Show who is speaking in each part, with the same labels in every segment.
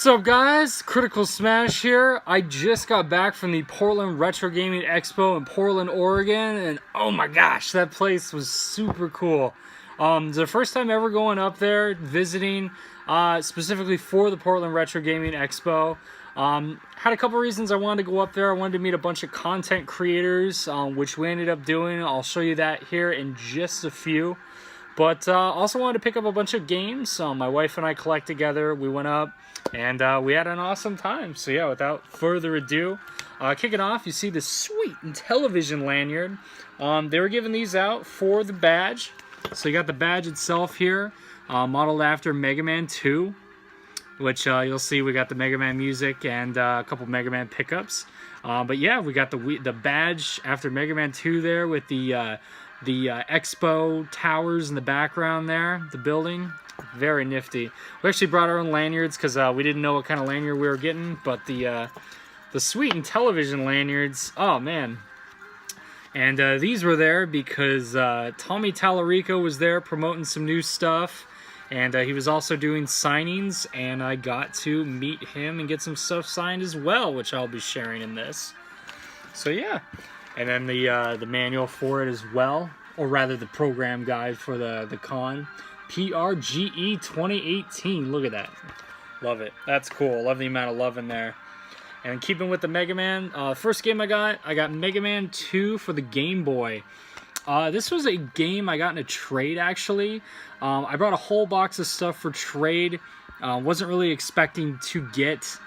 Speaker 1: What's up, guys? Critical Smash here. I just got back from the Portland Retro Gaming Expo in Portland, Oregon, and oh my gosh, that place was super cool. It's the first time ever going up there, visiting, specifically for the Portland Retro Gaming Expo. Had a couple reasons I wanted to go up there. I wanted to meet a bunch of content creators, which we ended up doing. I'll show you that here in just a few. But also wanted to pick up a bunch of games. My wife and I collect together. We went up and we had an awesome time. So yeah, without further ado, kicking off, you see the sweet Intellivision lanyard. They were giving these out for the badge. So you got the badge itself here, modeled after Mega Man 2, which you'll see we got the Mega Man music and a couple Mega Man pickups. But yeah, we got the badge after Mega Man 2 there with the Expo towers in the background there, the building. Very nifty. We actually brought our own lanyards because we didn't know what kind of lanyard we were getting, but the sweet Intellivision lanyards, oh man. And these were there because Tommy Tallarico was there promoting some new stuff, and he was also doing signings, and I got to meet him and get some stuff signed as well, which I'll be sharing in this. So yeah. And then the manual for it as well, or rather the program guide for the con. PRGE 2018. Look at that. Love it. That's cool. Love the amount of love in there. And keeping with the Mega Man, first game I got Mega Man 2 for the Game Boy. This was a game I got in a trade, actually. I brought a whole box of stuff for trade. Wasn't really expecting to get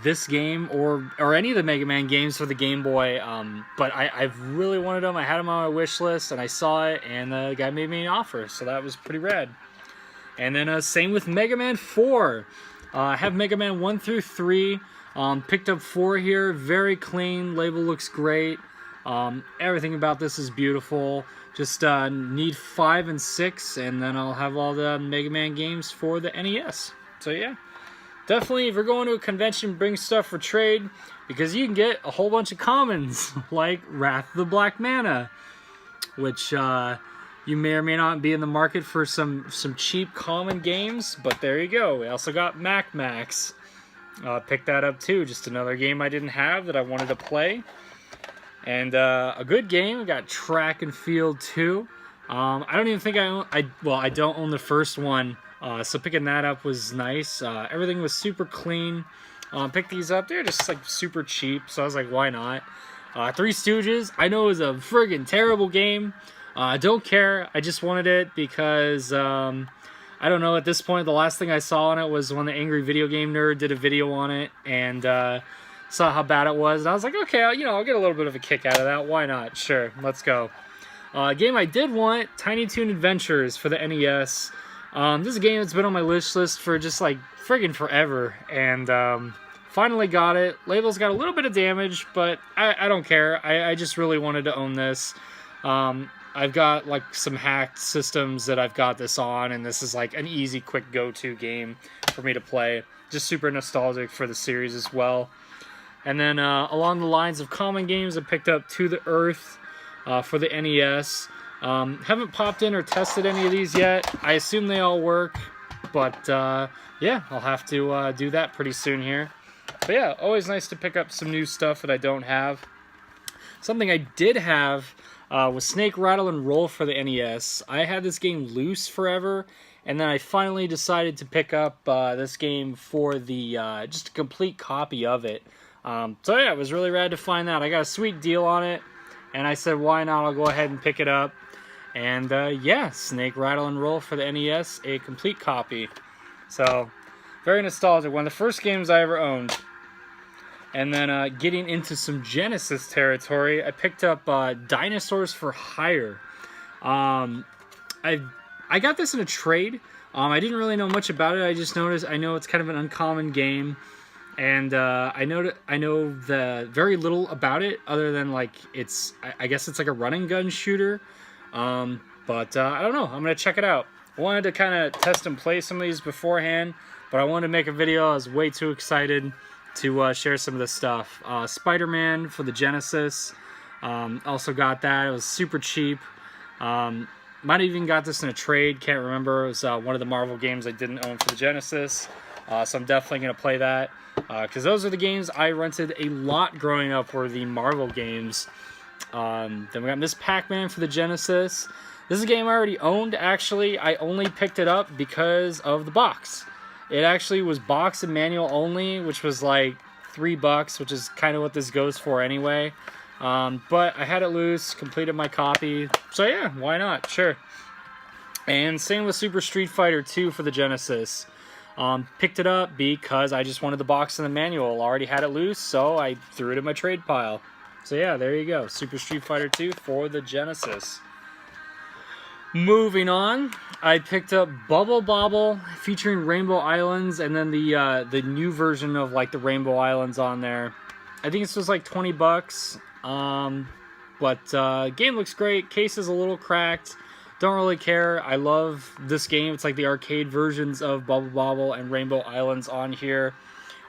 Speaker 1: this game or any of the Mega Man games for the Game Boy, but I've really wanted them. I had them on my wish list, and I saw it, and the guy made me an offer, so that was pretty rad. And then same with Mega Man 4. I have Mega Man 1 through 3. Picked up 4 here. Very clean. Label looks great. Everything about this is beautiful. Just need 5 and 6, and then I'll have all the Mega Man games for the NES. So yeah. Definitely, if you're going to a convention, bring stuff for trade, because you can get a whole bunch of commons, like Wrath of the Black Mana, which you may or may not be in the market for some cheap common games, but there you go. We also got Max. Picked that up too, just another game I didn't have that I wanted to play. And a good game, we got Track and Field 2. I don't even think I own, I don't own the first one. So picking that up was nice. Everything was super clean. Picked these up. They're just like super cheap. So I was like, why not? Three Stooges. I know it was a friggin' terrible game. I don't care. I just wanted it because, I don't know, at this point, the last thing I saw on it was when the Angry Video Game Nerd did a video on it and saw how bad it was. And I was like, okay, I'll get a little bit of a kick out of that. Why not? Sure, let's go. A game I did want, Tiny Toon Adventures for the NES. This is a game that's been on my wish list for just like friggin' forever, and finally got it. Label's got a little bit of damage, but I don't care. I just really wanted to own this. I've got like some hacked systems that I've got this on, and this is like an easy, quick go-to game for me to play. Just super nostalgic for the series as well. And then along the lines of common games, I picked up To the Earth for the NES. Haven't popped in or tested any of these yet. I assume they all work, but yeah, I'll have to do that pretty soon here. But yeah, always nice to pick up some new stuff that I don't have. Something I did have was Snake, Rattle, and Roll for the NES. I had this game loose forever, and then I finally decided to pick up this game for the just a complete copy of it. So yeah, it was really rad to find that. I got a sweet deal on it, and I said, why not? I'll go ahead and pick it up. And yeah, Snake, Rattle, and Roll for the NES, a complete copy. So, very nostalgic. One of the first games I ever owned. And then getting into some Genesis territory, I picked up Dinosaurs for Hire. I got this in a trade. I didn't really know much about it. I just noticed, I know it's kind of an uncommon game. And I know the very little about it, other than like I guess it's like a run and gun shooter. But I don't know. I'm gonna check it out. I wanted to kind of test and play some of these beforehand, but I wanted to make a video. I was way too excited to share some of this stuff. Spider-Man for the Genesis. Also got that. It was super cheap. Might have even got this in a trade. Can't remember. It was one of the Marvel games I didn't own for the Genesis. So I'm definitely going to play that, because those are the games I rented a lot growing up, were the Marvel games. Then we got Miss Pac-Man for the Genesis. This is a game I already owned, actually. I only picked it up because of the box. It actually was box and manual only, which was like $3, which is kind of what this goes for anyway. But I had it loose, completed my copy, so yeah, why not? Sure. And same with Super Street Fighter 2 for the Genesis. Picked it up because I just wanted the box and the manual. Already had it loose, so I threw it in my trade pile. So yeah, there you go. Super Street Fighter 2 for the Genesis. Moving on, I picked up Bubble Bobble featuring Rainbow Islands, and then the new version of like the Rainbow Islands on there. I think this was like $20. But game looks great. Case is a little cracked. Don't really care. I love this game. It's like the arcade versions of Bubble Bobble and Rainbow Islands on here,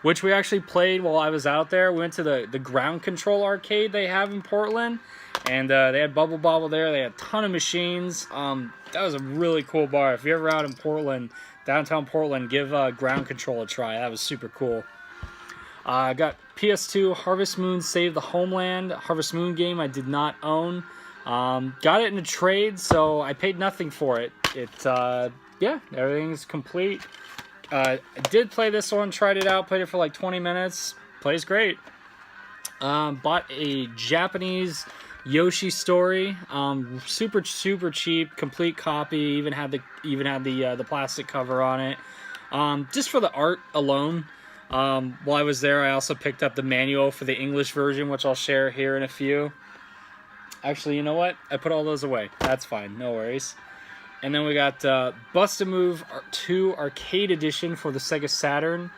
Speaker 1: which we actually played while I was out there. We went to the ground control arcade they have in Portland, and they had Bubble Bobble there. They had a ton of machines. That was a really cool bar. If you're ever out in Portland, downtown Portland, give ground control a try. That was super cool. I got PS2 Harvest Moon Save the Homeland. Harvest Moon game I did not own. Got it in a trade, so I paid nothing for it. Yeah, everything's complete. I did play this one, tried it out, played it for like 20 minutes. Plays great. Bought a Japanese Yoshi Story. Super cheap, complete copy. Even had the plastic cover on it. Just for the art alone. While I was there, I also picked up the manual for the English version, which I'll share here in a few. Actually, you know what? I put all those away. That's fine. No worries. And then we got Bust-A-Move 2 Arcade Edition for the Sega Saturn.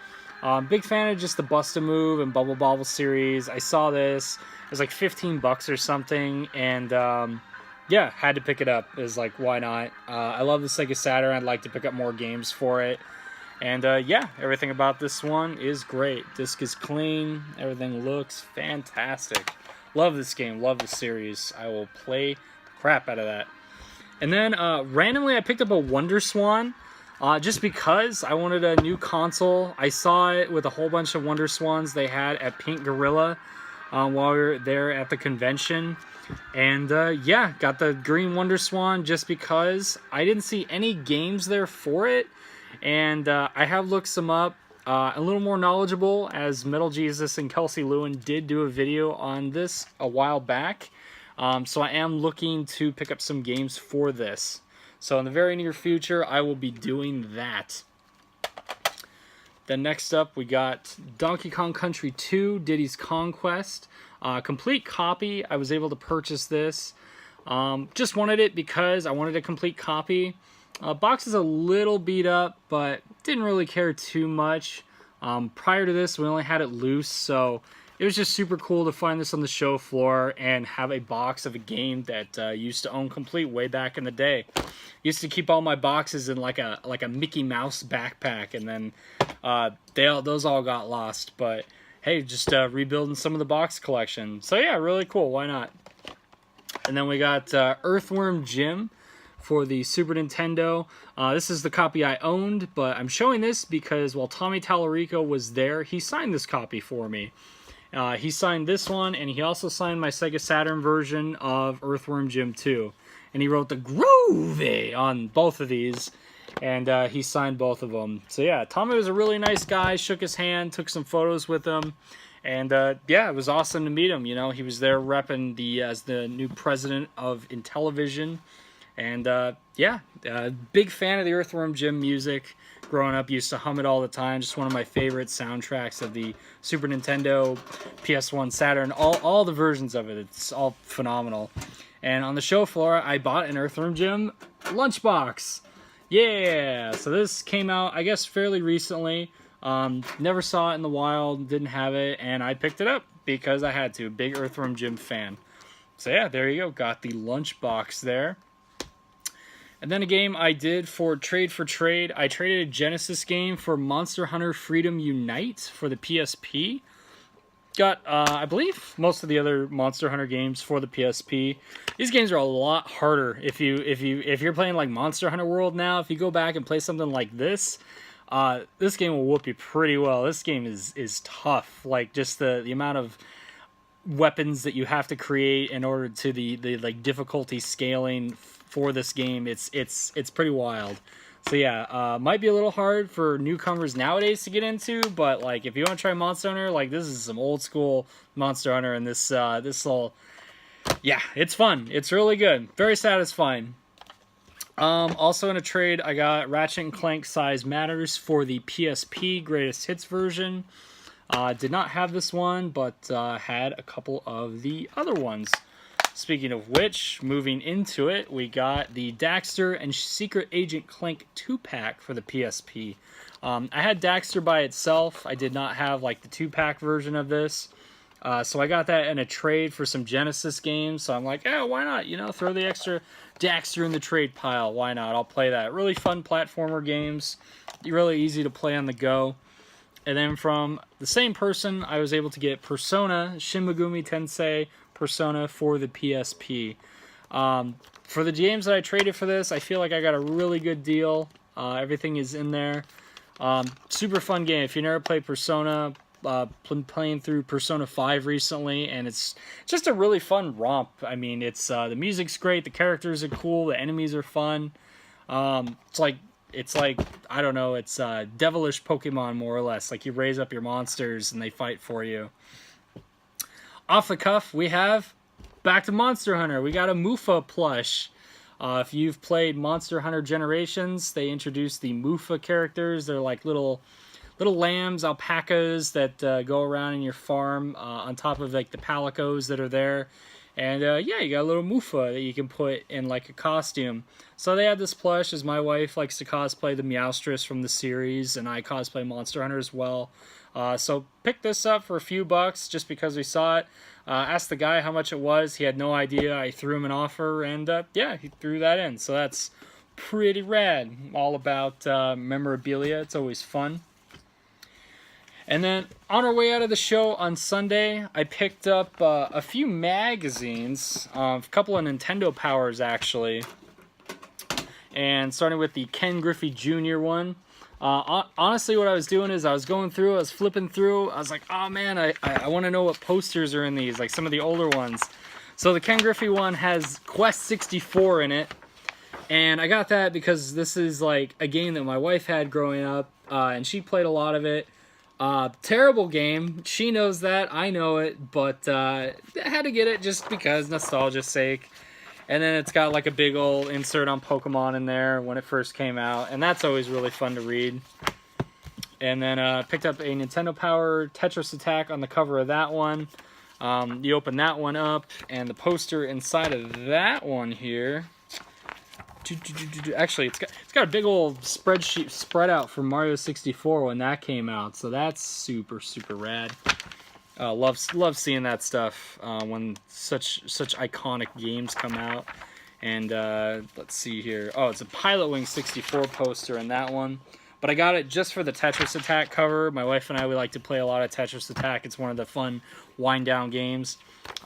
Speaker 1: Big fan of just the Bust-A-Move and Bubble Bobble series. I saw this. It was like $15 or something. And yeah, had to pick it up. It was like, why not? I love the Sega Saturn. I'd like to pick up more games for it. And yeah, everything about this one is great. Disc is clean. Everything looks fantastic. Love this game. Love the series. I will play the crap out of that. And then randomly I picked up a Wonder Swan just because I wanted a new console. I saw it with a whole bunch of Wonder Swans they had at Pink Gorilla while we were there at the convention. And yeah, got the green Wonder Swan just because I didn't see any games there for it. And I have looked some up, a little more knowledgeable, as Metal Jesus and Kelsey Lewin did do a video on this a while back. So I am looking to pick up some games for this. So in the very near future, I will be doing that. Then next up, we got Donkey Kong Country 2, Diddy's Conquest. Complete copy. I was able to purchase this. Just wanted it because I wanted a complete copy. Box is a little beat up, but didn't really care too much. Prior to this, we only had it loose, so it was just super cool to find this on the show floor and have a box of a game that used to own complete way back in the day. Used to keep all my boxes in like a Mickey Mouse backpack, and then those all got lost. But hey, just rebuilding some of the box collection. So yeah, really cool. Why not? And then we got Earthworm Jim for the Super Nintendo. This is the copy I owned, but I'm showing this because while Tommy Tallarico was there, he signed this copy for me. He signed this one, and he also signed my Sega Saturn version of Earthworm Jim 2. And he wrote the Groovy on both of these, and he signed both of them. So yeah, Tommy was a really nice guy, shook his hand, took some photos with him, and yeah, it was awesome to meet him. You know, he was there repping as the new president of Intellivision. And yeah, big fan of the Earthworm Jim music. Growing up, used to hum it all the time. Just one of my favorite soundtracks of the Super Nintendo, PS1, Saturn, all the versions of it. It's all phenomenal. And on the show floor, I bought an Earthworm Jim lunchbox. Yeah! So this came out, I guess, fairly recently. Never saw it in the wild, didn't have it, and I picked it up because I had to. Big Earthworm Jim fan. So yeah, there you go. Got the lunchbox there. And then a game I did for Trade for Trade. I traded a Genesis game for Monster Hunter Freedom Unite for the PSP. Got, I believe, most of the other Monster Hunter games for the PSP. These games are a lot harder if you're playing like Monster Hunter World now. If you go back and play something like this, this game will whoop you pretty well. This game is tough. Like, just the amount of weapons that you have to create in order to the like difficulty scaling for this game, it's pretty wild. So yeah, might be a little hard for newcomers nowadays to get into, but like if you want to try Monster Hunter, like this is some old school Monster Hunter, and this will, yeah, it's fun. It's really good, very satisfying. Also in a trade, I got Ratchet and Clank Size Matters for the PSP Greatest Hits version. Did not have this one, but had a couple of the other ones. Speaking of which, moving into it, we got the Daxter and Secret Agent Clank 2-pack for the PSP. I had Daxter by itself. I did not have like the 2-pack version of this. So I got that in a trade for some Genesis games. So I'm like, yeah, why not? You know, throw the extra Daxter in the trade pile. Why not? I'll play that. Really fun platformer games. Really easy to play on the go. And then from the same person, I was able to get Persona, Shin Megami Tensei Persona for the PSP. For the games that I traded for this, I feel like I got a really good deal. Everything is in there. Super fun game. If you never played Persona, playing through Persona 5 recently, and it's just a really fun romp. I mean, it's the music's great, the characters are cool, the enemies are fun. It's like I don't know, it's devilish Pokemon more or less. Like you raise up your monsters and they fight for you. Off the cuff, we have back to Monster Hunter. We got a Mufa plush. If you've played Monster Hunter Generations, they introduced the Mufa characters. They're like little lambs, alpacas that go around in your farm on top of like the palicos that are there. And yeah, you got a little Mufa that you can put in like a costume. So they had this plush, as my wife likes to cosplay the Meowstress from the series, and I cosplay Monster Hunter as well. So picked this up for a few bucks just because we saw it. Asked the guy how much it was. He had no idea. I threw him an offer, and yeah, he threw that in. So that's pretty rad. All about memorabilia. It's always fun. And then on our way out of the show on Sunday, I picked up a few magazines, a couple of Nintendo Powers actually, and starting with the Ken Griffey Jr. one. Honestly, what I was doing is I was going through, I was flipping through, I was like, oh man, I want to know what posters are in these, like some of the older ones. So the Ken Griffey one has Quest 64 in it, and I got that because this is like a game that my wife had growing up, and she played a lot of it. Terrible game. She knows that. I know it, but I had to get it just because nostalgia's sake. And then it's got like a big old insert on Pokemon in there when it first came out, and that's always really fun to read. And then picked up a Nintendo Power Tetris Attack on the cover of that one. You open that one up, and the poster inside of that one here. Actually, it's got a big old spreadsheet spread out for Mario 64 when that came out, so that's super rad. Love seeing that stuff when such iconic games come out. And let's see here. Oh, it's a Pilot Wing 64 poster in that one. But I got it just for the Tetris Attack cover. My wife and I, we like to play a lot of Tetris Attack. It's one of the fun wind-down games.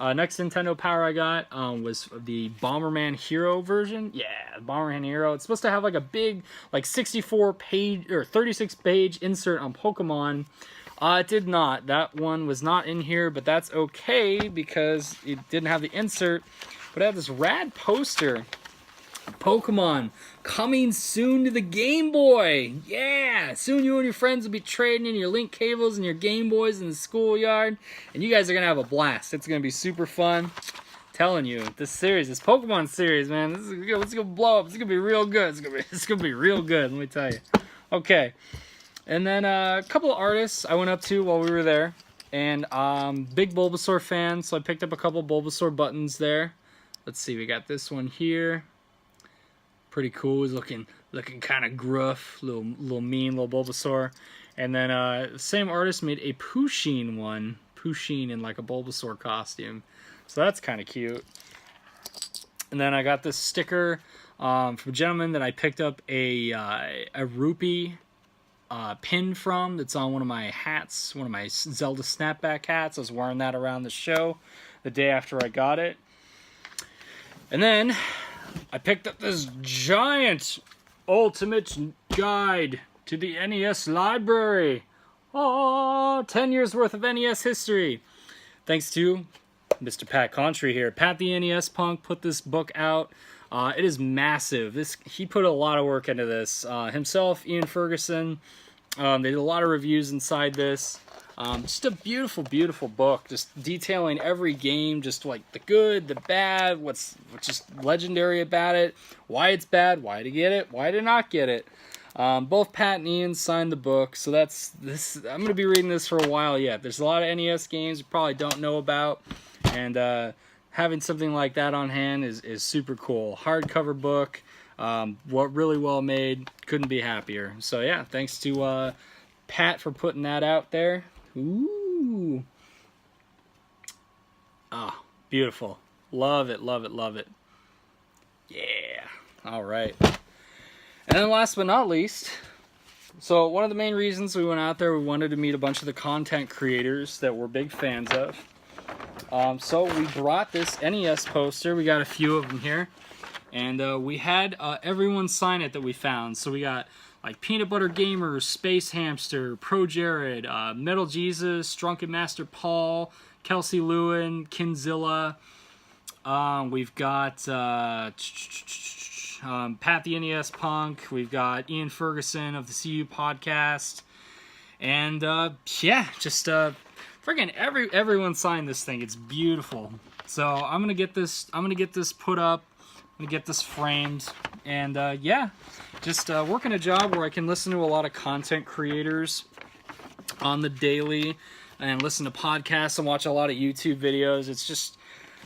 Speaker 1: Next Nintendo Power I got was the Bomberman Hero version. Yeah, Bomberman Hero. It's supposed to have like a big, like 64-page or 36-page insert on Pokemon. It did not. That one was not in here, but that's okay because it didn't have the insert. But it had this rad poster. Pokemon coming soon to the Game Boy. Yeah, soon you and your friends will be trading in your link cables and your Game Boys in the schoolyard, and you guys are gonna have a blast. It's gonna be super fun. Telling you, this Pokemon series, man, it's gonna blow up. It's gonna be real good. It's gonna be real good. Let me tell you. Okay, and then a couple of artists I went up to while we were there, and big Bulbasaur fan, so I picked up a couple Bulbasaur buttons there. Let's see, we got this one here. Pretty cool. He's looking kind of gruff, little mean, little Bulbasaur. And then the same artist made a Pusheen one, Pusheen in like a Bulbasaur costume. So that's kind of cute. And then I got this sticker from a gentleman that I picked up a rupee pin from. That's on one of my hats, one of my Zelda snapback hats. I was wearing that around the show the day after I got it. And then I picked up this giant Ultimate Guide to the NES library. Oh, 10 years worth of NES history. Thanks to Mr. Pat Contry here. Pat the NES Punk put this book out. It is massive. He put a lot of work into this. Himself, Ian Ferguson, they did a lot of reviews inside this. Just a beautiful, beautiful book, just detailing every game, just like the good, the bad, what's just legendary about it, why it's bad, why to get it, why to not get it. Both Pat and Ian signed the book, so I'm going to be reading this for a while yet. There's a lot of NES games you probably don't know about, and having something like that on hand is super cool. Hardcover book, really well made, couldn't be happier. So yeah, thanks to Pat for putting that out there. Ooh. Ah, beautiful. Love it, love it, love it. Yeah. All right. And then last but not least, so one of the main reasons we went out there, we wanted to meet a bunch of the content creators that we're big fans of. So we brought this NES poster. We got a few of them here. And we had everyone sign it that we found. So we got like Peanut Butter Gamer, Space Hamster, Pro Jared, Metal Jesus, Drunken Master Paul, Kelsey Lewin, Kinzilla. We've got Pat the NES Punk. We've got Ian Ferguson of the CU Podcast. And yeah, just freaking everyone signed this thing. It's beautiful. So I'm gonna get this put up. I'm gonna get this framed. And yeah, just working a job where I can listen to a lot of content creators on the daily and listen to podcasts and watch a lot of YouTube videos. It's just,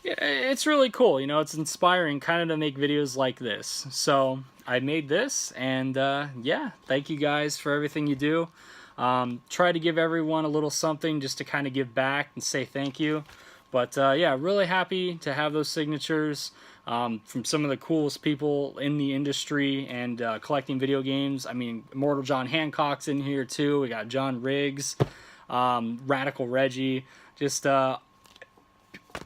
Speaker 1: it's really cool. You know, it's inspiring kind of to make videos like this. So I made this, and yeah, thank you guys for everything you do. Try to give everyone a little something just to kind of give back and say thank you. But yeah, really happy to have those signatures from some of the coolest people in the industry and collecting video games. I mean, Immortal John Hancock's in here too. We got John Riggs, Radical Reggie, just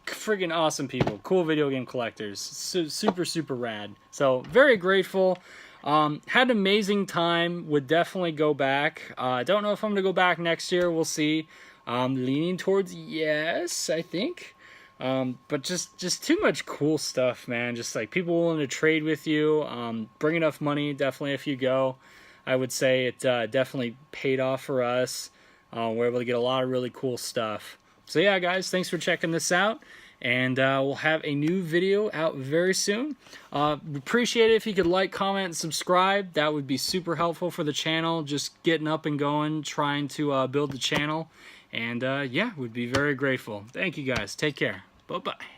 Speaker 1: friggin' awesome people. Cool video game collectors. Super, super rad. So, very grateful. Had an amazing time. Would definitely go back. Don't know if I'm going to go back next year. We'll see. Leaning towards yes, I think. But just too much cool stuff, man. Just like people willing to trade with you. Bring enough money, definitely, if you go. I would say it definitely paid off for us. We're able to get a lot of really cool stuff. So yeah, guys, thanks for checking this out. And we'll have a new video out very soon. Appreciate it if you could like, comment, and subscribe. That would be super helpful for the channel. Just getting up and going, trying to build the channel. And yeah, would be very grateful. Thank you guys. Take care. Bye-bye.